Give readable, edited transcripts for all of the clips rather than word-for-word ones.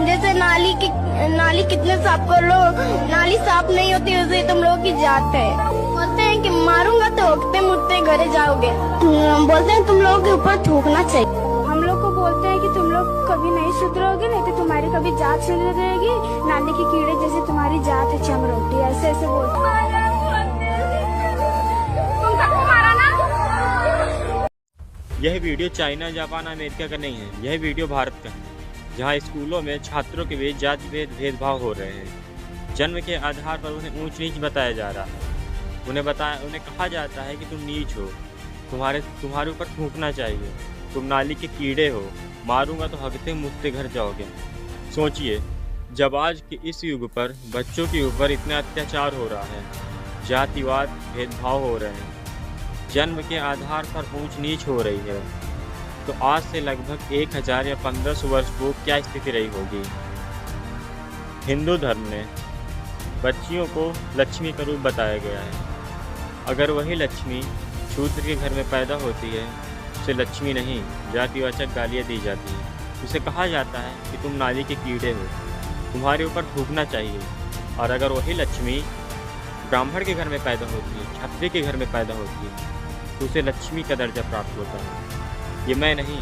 जैसे नाली कितने साफ कर लो, नाली साफ नहीं होती वैसे तुम लोगों की जात है। बोलते हैं कि मारूंगा तो उठते मुठते घरे जाओगे। बोलते हैं तुम लोगों के ऊपर थूकना चाहिए। हम लोग को बोलते हैं कि तुम लोग कभी नहीं सुधरोगे, नहीं तो तुम्हारी कभी जात सुधरेगी, नाली के कीड़े जैसे तुम्हारी जात है चमरोटी, ऐसे ऐसे बोलते हैं। यह वीडियो चाइना, जापान, अमेरिका का नहीं है। यह वीडियो भारत का है, जहां स्कूलों में छात्रों के बीच जाति भेदभाव हो रहे हैं। जन्म के आधार पर उन्हें ऊंच नीच बताया जा रहा है। उन्हें कहा जाता है कि तुम नीच हो, तुम्हारे ऊपर थूकना चाहिए, तुम नाली के कीड़े हो, मारूंगा तो हगते मुझते घर जाओगे। सोचिए, जब आज के इस युग पर बच्चों के ऊपर इतना अत्याचार हो रहा है, जातिवाद भेदभाव हो रहे हैं, जन्म के आधार पर ऊंच नीच हो रही है, तो आज से लगभग 1000 या 1500 वर्ष पूर्व क्या स्थिति रही होगी। हिंदू धर्म में बच्चियों को लक्ष्मी का रूप बताया गया है। अगर वही लक्ष्मी शूद्र के घर में पैदा होती है, उसे लक्ष्मी नहीं, जातिवाचक गालियाँ दी जाती हैं। उसे कहा जाता है कि तुम नाली के कीड़े हो, तुम्हारे ऊपर थूकना चाहिए। और अगर वही लक्ष्मी ब्राह्मण के घर में पैदा होती है, क्षत्रिय के घर में पैदा होती है, तो उसे लक्ष्मी का दर्जा प्राप्त होता है। ये मैं नहीं,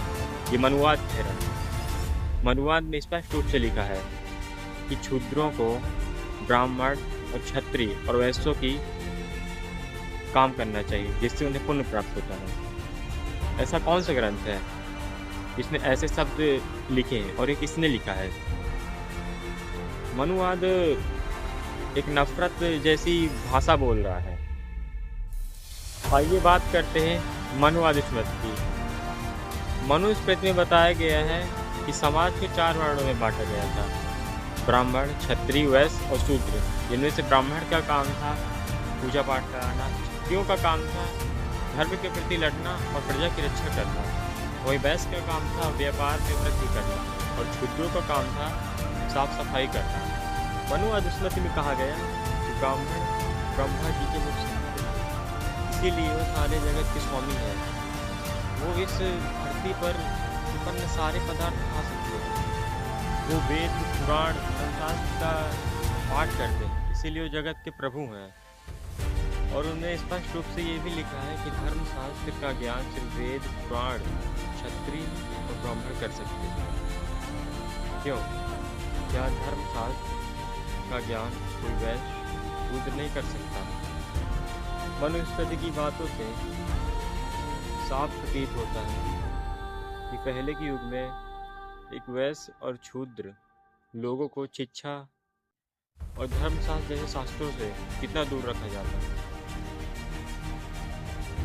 ये मनुवाद कह रहा है। मनुवाद में स्पष्ट रूप से लिखा है कि शूद्रों को ब्राह्मण और क्षत्रिय और वैश्यों की काम करना चाहिए, जिससे उन्हें पुण्य प्राप्त होता है। ऐसा कौन सा ग्रंथ है जिसने ऐसे शब्द लिखे हैं, और ये किसने लिखा है? मनुवाद एक नफरत जैसी भाषा बोल रहा है। आइए बात करते हैं मनुस्मृति की। मनुस्मृति में बताया गया है कि समाज के 4 वर्णों में बांटा गया था: ब्राह्मण, क्षत्रिय, वैश्य और शूद्र। जिनमें से ब्राह्मण का काम था पूजा पाठ कराना, क्षत्रियों का काम था धर्म के प्रति लड़ना और प्रजा की रक्षा करना, वही वैश्य का काम था व्यापार में वृद्धि करना, और शूद्रों का काम था साफ सफाई करना। मनुस्मृति में कहा गया कि ब्राह्मण ब्रह्मा जी के मुख से, इसीलिए वो सारे जगत के स्वामी है। वो इस धरती पर उत्पन्न सारे पदार्थ खा सकते हैं। वो वेद, पुराण, शास्त्र का पाठ करते हैं, इसीलिए वो जगत के प्रभु हैं। और उन्हें स्पष्ट रूप से ये भी लिखा है कि धर्मशास्त्र का ज्ञान सिर्फ वेद, पुराण, क्षत्रिय और ब्राह्मण कर सकते हैं। क्यों? क्या धर्मशास्त्र का ज्ञान कोई वैश्य, शूद्र नहीं कर सकता? मनुस्मृति की बातों से साफ प्रतीत होता है कि पहले के युग में एक वैश्य और शूद्र लोगों को शिक्षा और धर्मशास्त्र जैसे शास्त्रों से कितना दूर रखा जाता है।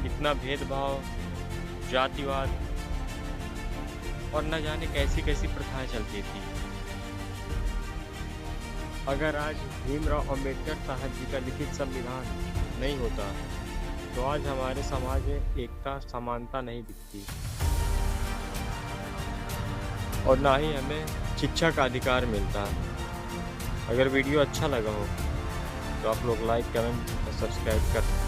कितना भेदभाव, जातिवाद और न जाने कैसी कैसी प्रथाएं चलती थी। अगर आज भीमराव अंबेडकर साहब जी का लिखित संविधान नहीं होता, तो आज हमारे समाज में एकता, समानता नहीं दिखती, और ना ही हमें शिक्षा का अधिकार मिलता। अगर वीडियो अच्छा लगा हो तो आप लोग लाइक, कमेंट और सब्सक्राइब कर सकते हैं।